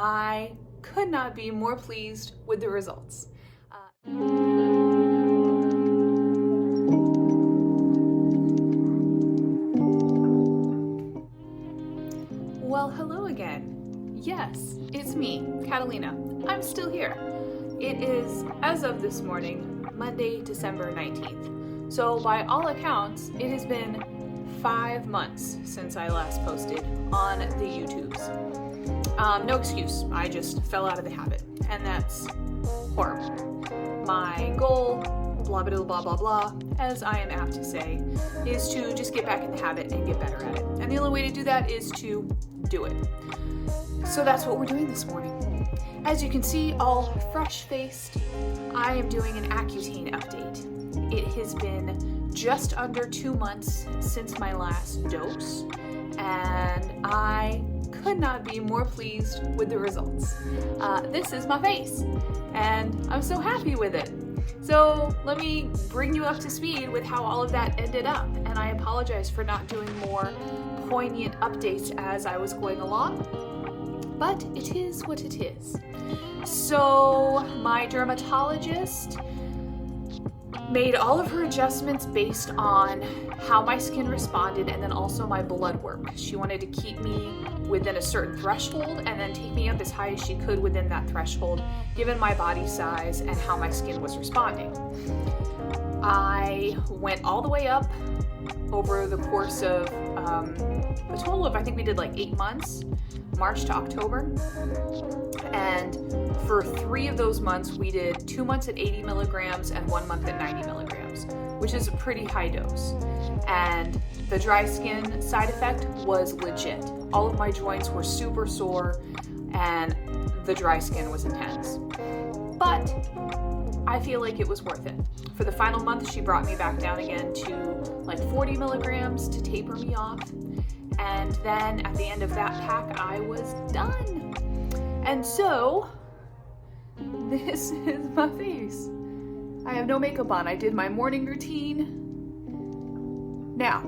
I could not be more pleased with the results. Well, hello again. Yes, it's me, Catalina. I'm still here. It is, as of this morning, Monday, December 19th. So by all accounts, it has been 5 months since I last posted on the YouTubes. No excuse, I just fell out of the habit, and that's horrible. My goal, blah blah blah blah blah, as I am apt to say, is to just get back in the habit and get better at it. And the only way to do that is to do it. So that's what we're doing this morning. As you can see, all fresh-faced, I am doing an Accutane update. It has been just under 2 months since my last dose, and I could not be more pleased with the results. This is my face, and I'm so happy with it. So let me bring you up to speed with how all of that ended up, and I apologize for not doing more poignant updates as I was going along, but it is what it is. So my dermatologist made all of her adjustments based on how my skin responded and then also my blood work. She wanted to keep me within a certain threshold and then take me up as high as she could within that threshold, given my body size and how my skin was responding. I went all the way up over the course of a total of, I think we did like 8 months, March to October. And for 3 of those months, we did 2 months at 80 milligrams and 1 month at 90 milligrams, which is a pretty high dose. And the dry skin side effect was legit. All of my joints were super sore and the dry skin was intense. But I feel like it was worth it. For the final month, she brought me back down again to like 40 milligrams to taper me off. And then at the end of that pack, I was done. And so, this is my face. I have no makeup on. I did my morning routine. Now,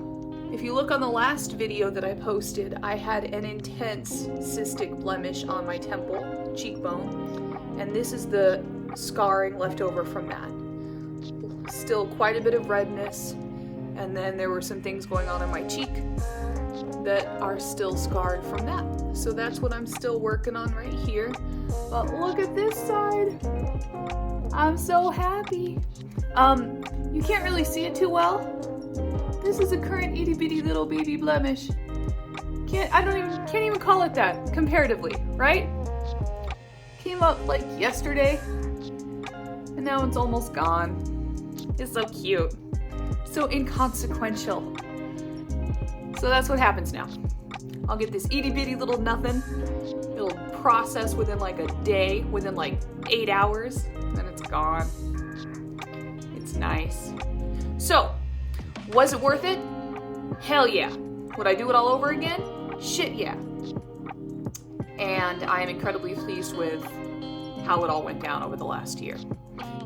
if you look on the last video that I posted, I had an intense cystic blemish on my temple, cheekbone, and this is the scarring left over from that. Still quite a bit of redness, and then there were some things going on in my cheek that are still scarred from that. So that's what I'm still working on right here. But look at this side. I'm so happy. You can't really see it too well. This is a current itty bitty little baby blemish. Can't even call it that comparatively, right? Came up like yesterday, and now it's almost gone. It's so cute. So inconsequential. So that's what happens now. I'll get this itty bitty little nothing. It'll process within like a day, within like 8 hours, then it's gone. It's nice. So, was it worth it? Hell yeah. Would I do it all over again? Shit yeah. And I am incredibly pleased with how it all went down over the last year.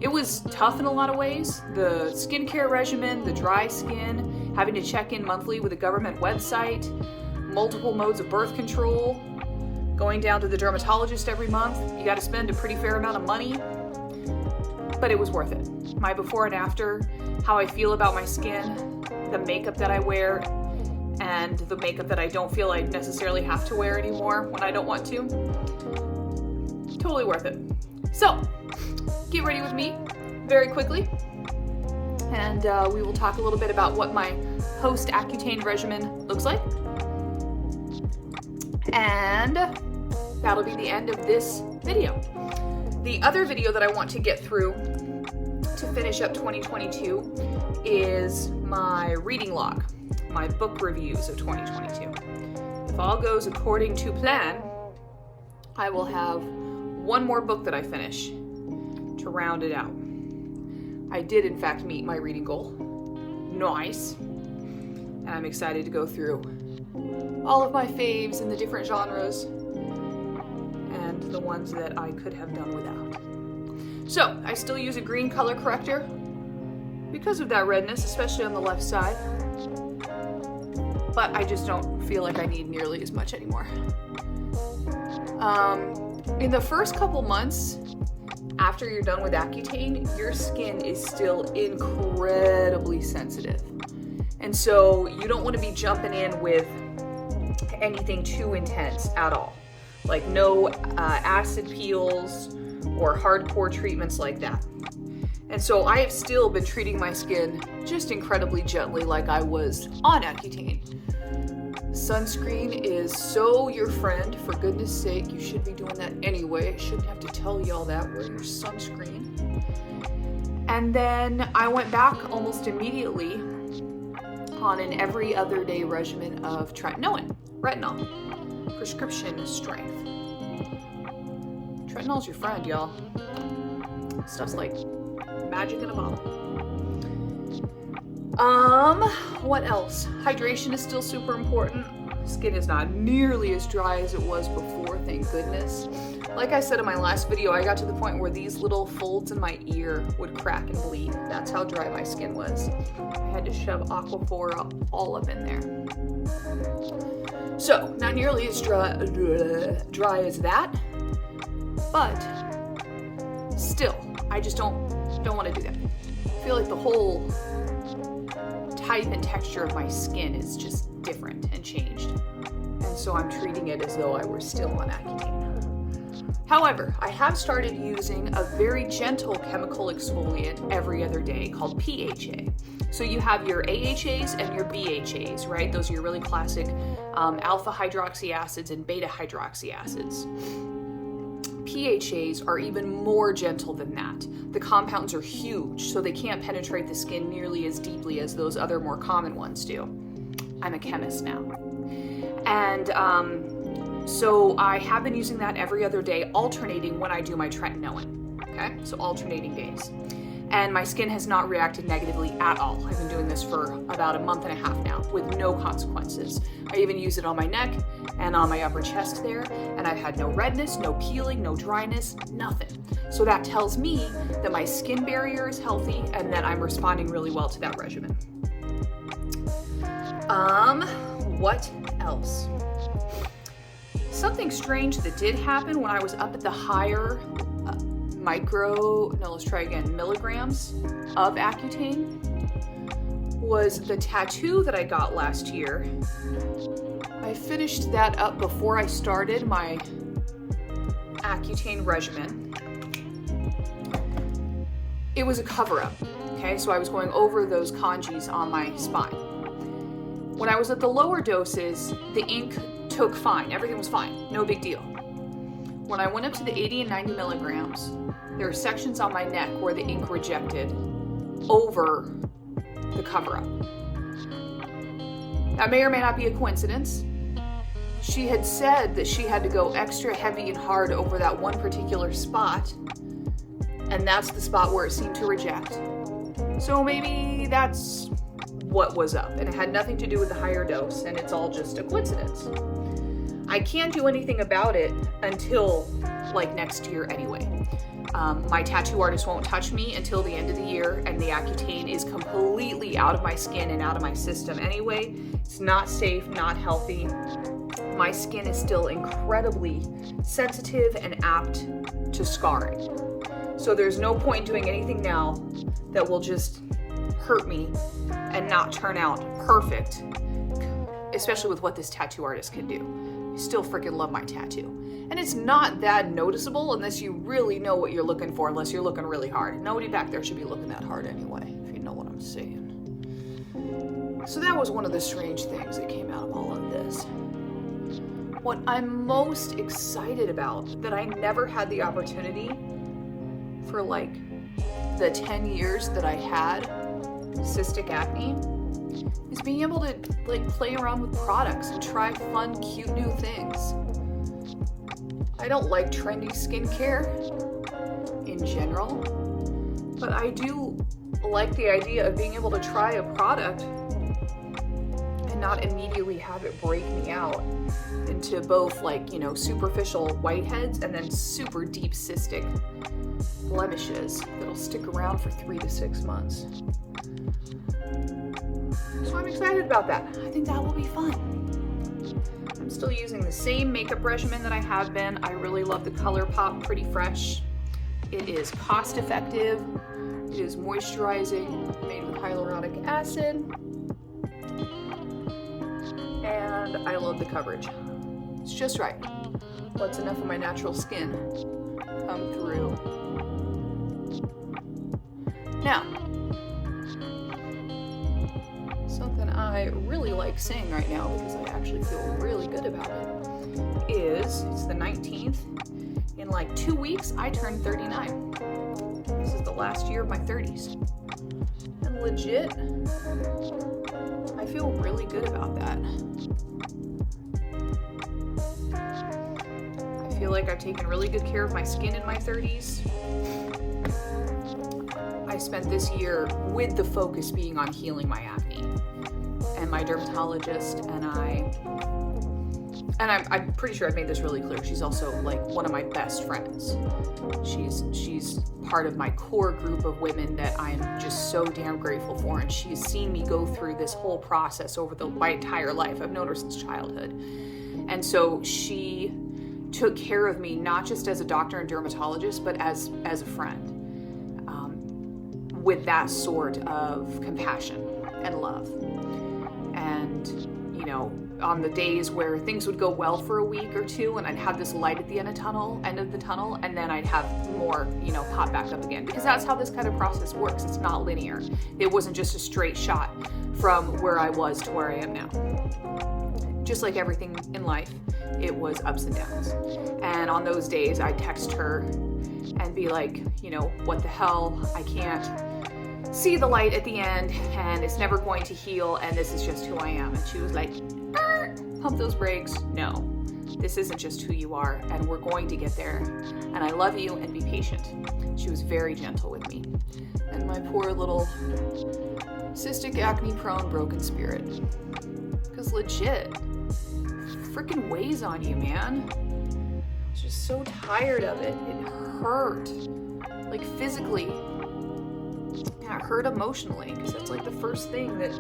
It was tough in a lot of ways. The skincare regimen, the dry skin, having to check in monthly with a government website, multiple modes of birth control, going down to the dermatologist every month. You got to spend a pretty fair amount of money, but it was worth it. My before and after, how I feel about my skin, the makeup that I wear, and the makeup that I don't feel I necessarily have to wear anymore when I don't want to. Totally worth it. So, get ready with me very quickly, and we will talk a little bit about what my post Accutane regimen looks like. And that'll be the end of this video. The other video that I want to get through to finish up 2022 is my reading log, my book reviews of 2022. If all goes according to plan, I will have one more book that I finish to round it out. I did in fact meet my reading goal. Nice. And I'm excited to go through all of my faves in the different genres and the ones that I could have done without. So, I still use a green color corrector because of that redness, especially on the left side. But I just don't feel like I need nearly as much anymore. In the first couple months after you're done with Accutane, your skin is still incredibly sensitive. And so you don't want to be jumping in with anything too intense at all. Like no acid peels or hardcore treatments like that. And so I have still been treating my skin just incredibly gently like I was on Accutane. Sunscreen is so your friend, for goodness sake. You should be doing that anyway. I shouldn't have to tell y'all that. Wear your sunscreen. And then I went back almost immediately on an every other day regimen of tretinoin, retinol, prescription strength. Retinol's your friend, y'all. Stuff's like magic in a bottle. What else? Hydration is still super important. Skin is not nearly as dry as it was before, thank goodness. Like I said in my last video, I got to the point where these little folds in my ear would crack and bleed. That's how dry my skin was. I had to shove Aquaphor all up in there. So, not nearly as dry as that, but still, I just don't want to do that. I feel like the whole type and texture of my skin is just different and changed. And so I'm treating it as though I were still on Accutane. However, I have started using a very gentle chemical exfoliant every other day called PHA. So you have your AHAs and your BHAs, right? Those are your really classic alpha hydroxy acids and beta hydroxy acids. PHAs are even more gentle than that. The compounds are huge, so they can't penetrate the skin nearly as deeply as those other more common ones do. I'm a chemist now. And so I have been using that every other day, alternating when I do my tretinoin, okay? So alternating days. And my skin has not reacted negatively at all. I've been doing this for about a month and a half now with no consequences. I even use it on my neck and on my upper chest there, and I've had no redness, no peeling, no dryness, nothing. So that tells me that my skin barrier is healthy and that I'm responding really well to that regimen. What else? Something strange that did happen when I was up at the higher milligrams of Accutane was the tattoo that I got last year. I finished that up before I started my Accutane regimen. It was a cover-up, okay? So I was going over those kanjis on my spine. When I was at the lower doses, the ink took fine. Everything was fine. No big deal. When I went up to the 80 and 90 milligrams, there are sections on my neck where the ink rejected over the cover-up. That may or may not be a coincidence. She had said that she had to go extra heavy and hard over that one particular spot, and that's the spot where it seemed to reject. So maybe that's what was up, and it had nothing to do with the higher dose, and it's all just a coincidence. I can't do anything about it until like next year anyway. My tattoo artist won't touch me until the end of the year, and the Accutane is completely out of my skin and out of my system anyway. It's not safe, not healthy. My skin is still incredibly sensitive and apt to scarring. So there's no point doing anything now that will just hurt me and not turn out perfect, especially with what this tattoo artist can do. I still freaking love my tattoo. And it's not that noticeable unless you really know what you're looking for, unless you're looking really hard. Nobody back there should be looking that hard anyway, if you know what I'm saying. So that was one of the strange things that came out of all of this. What I'm most excited about, that I never had the opportunity for like the 10 years that I had cystic acne, is being able to like play around with products and try fun, cute new things. I don't like trendy skincare in general, but I do like the idea of being able to try a product and not immediately have it break me out into both like, you know, superficial whiteheads and then super deep cystic blemishes that'll stick around for 3 to 6 months. So I'm excited about that. I think that will be fun. I'm still using the same makeup regimen that I have been. I really love the ColourPop Pretty Fresh. It is cost effective. It is moisturizing, made with hyaluronic acid. And I love the coverage. It's just right. Lets enough of my natural skin come through. Now, something I really like saying right now, because I actually feel really good about it, is it's the 19th. In like 2 weeks, I turn 39. This is the last year of my 30s. And legit, I feel really good about that. I feel like I've taken really good care of my skin in my 30s. I spent this year with the focus being on healing my acne. And my dermatologist and I'm pretty sure I've made this really clear. She's also like one of my best friends. She's part of my core group of women that I'm just so damn grateful for. And she's seen me go through this whole process over my entire life. I've known her since childhood. And so she took care of me, not just as a doctor and dermatologist, but as a friend, with that sort of compassion and love. And, you know, on the days where things would go well for a week or two and I'd have this light at the end of the tunnel, and then I'd have more, you know, pop back up again, because that's how this kind of process works. It's not linear. It wasn't just a straight shot from where I was to where I am now. Just like everything in life, it was ups and downs. And on those days, I'd text her and be like, you know, what the hell? I can't see the light at the end, and it's never going to heal, and this is just who I am. And she was like, pump those brakes. No, this isn't just who you are, and we're going to get there. And I love you, and be patient. She was very gentle with me. And my poor little cystic acne prone broken spirit. Because legit, freaking weighs on you, man. I was just so tired of it. It hurt. Like physically. Yeah, it hurt emotionally, because that's like the first thing that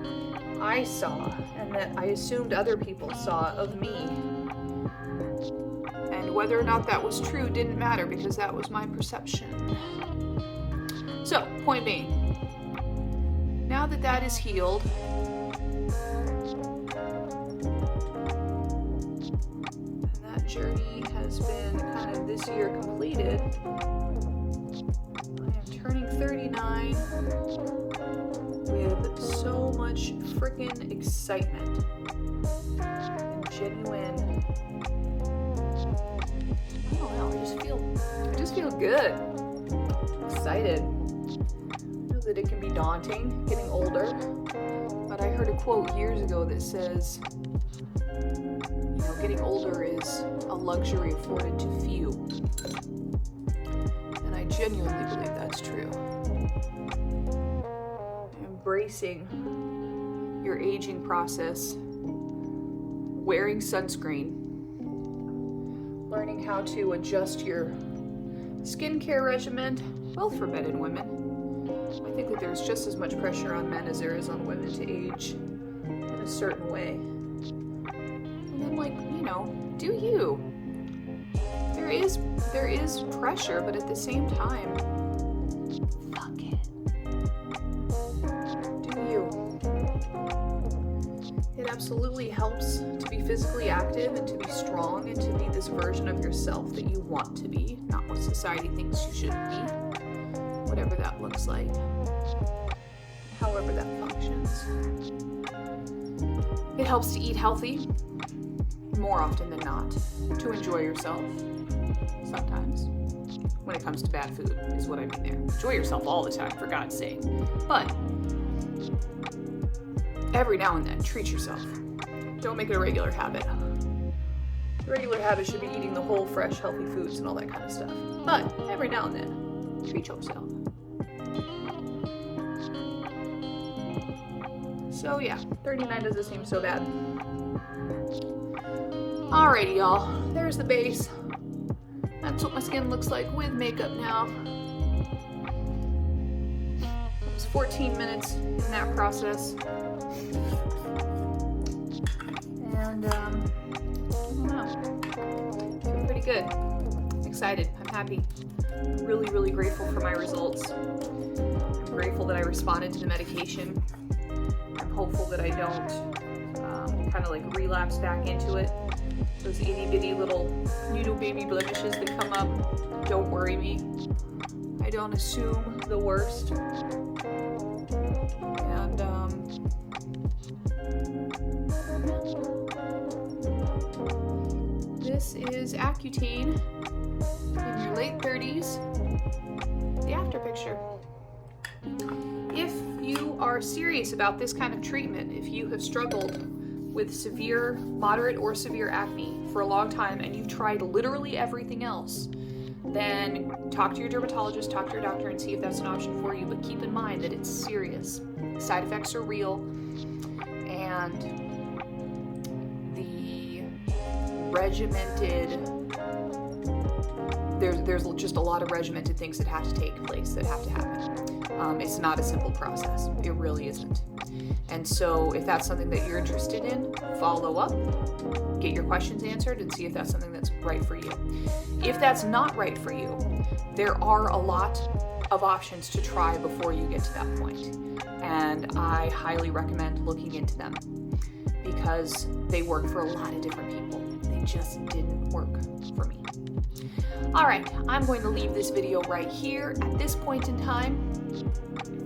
I saw and that I assumed other people saw of me. And whether or not that was true didn't matter, because that was my perception. So, point being, now that that is healed, and that journey has been kind of this year completed, I am turning 39 with so much freaking excitement and genuine, I don't know, I just feel good, excited. I know that it can be daunting getting older, but I heard a quote years ago that says, you know, getting older is a luxury afforded to few. And I genuinely believe that's true. Embracing your aging process, wearing sunscreen, learning how to adjust your skincare regimen, both for men and women. I think that there's just as much pressure on men as there is on women to age in a certain way. And then, like, you know, do you? There is pressure, but at the same time, fuck it. Do you? It absolutely helps to be physically active and to be strong and to be this version of yourself that you want to be, not what society thinks you should be, whatever that looks like, however that functions. It helps to eat healthy more often than not, to enjoy yourself sometimes. When it comes to bad food is what I mean there. Enjoy yourself all the time, for God's sake. But every now and then, treat yourself. Don't make it a regular habit. The regular habit should be eating the whole, fresh, healthy foods and all that kind of stuff. But every now and then, treat yourself. So yeah, 39 doesn't seem so bad. Alrighty, y'all. There's the base. That's what my skin looks like with makeup now. It was 14 minutes in that process. And Feel pretty good. Excited. I'm happy. Really, really grateful for my results. I'm grateful that I responded to the medication. I'm hopeful that I don't kind of like relapse back into it. Those itty bitty little baby blemishes that come up don't worry me. I don't assume the worst. And this is Accutane in your late 30s, the after picture. If you are serious about this kind of treatment, if you have struggled with severe, moderate, or severe acne for a long time and you've tried literally everything else, then talk to your dermatologist, talk to your doctor, and see if that's an option for you. But keep in mind that it's serious. Side effects are real, and the regimented, there's just a lot of regimented things that have to take place, that have to happen. It's not a simple process. It really isn't. And so if that's something that you're interested in, follow up, get your questions answered, and see if that's something that's right for you. If that's not right for you, there are a lot of options to try before you get to that point. And I highly recommend looking into them because they work for a lot of different people. They just didn't work for me. All right, I'm going to leave this video right here at this point in time.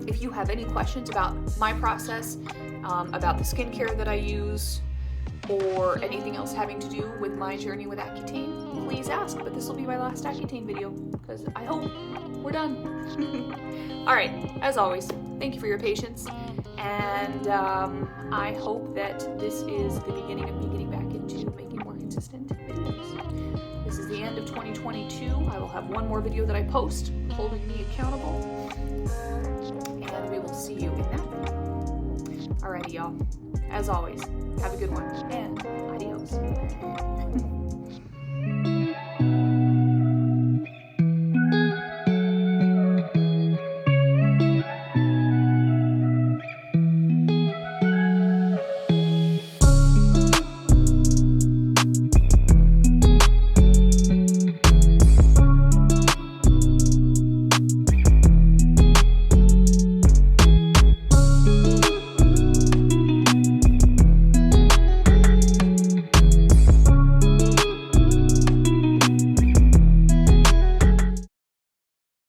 If you have any questions about my process, about the skincare that I use, or anything else having to do with my journey with Accutane, please ask. But this will be my last Accutane video because I hope we're done. All right, as always, thank you for your patience, and I hope that this is the beginning of me getting back into making more consistent videos. This is the end of 2022. I will have one more video that I post holding me accountable, and we will see you in that video. Alrighty, y'all. As always, have a good one, and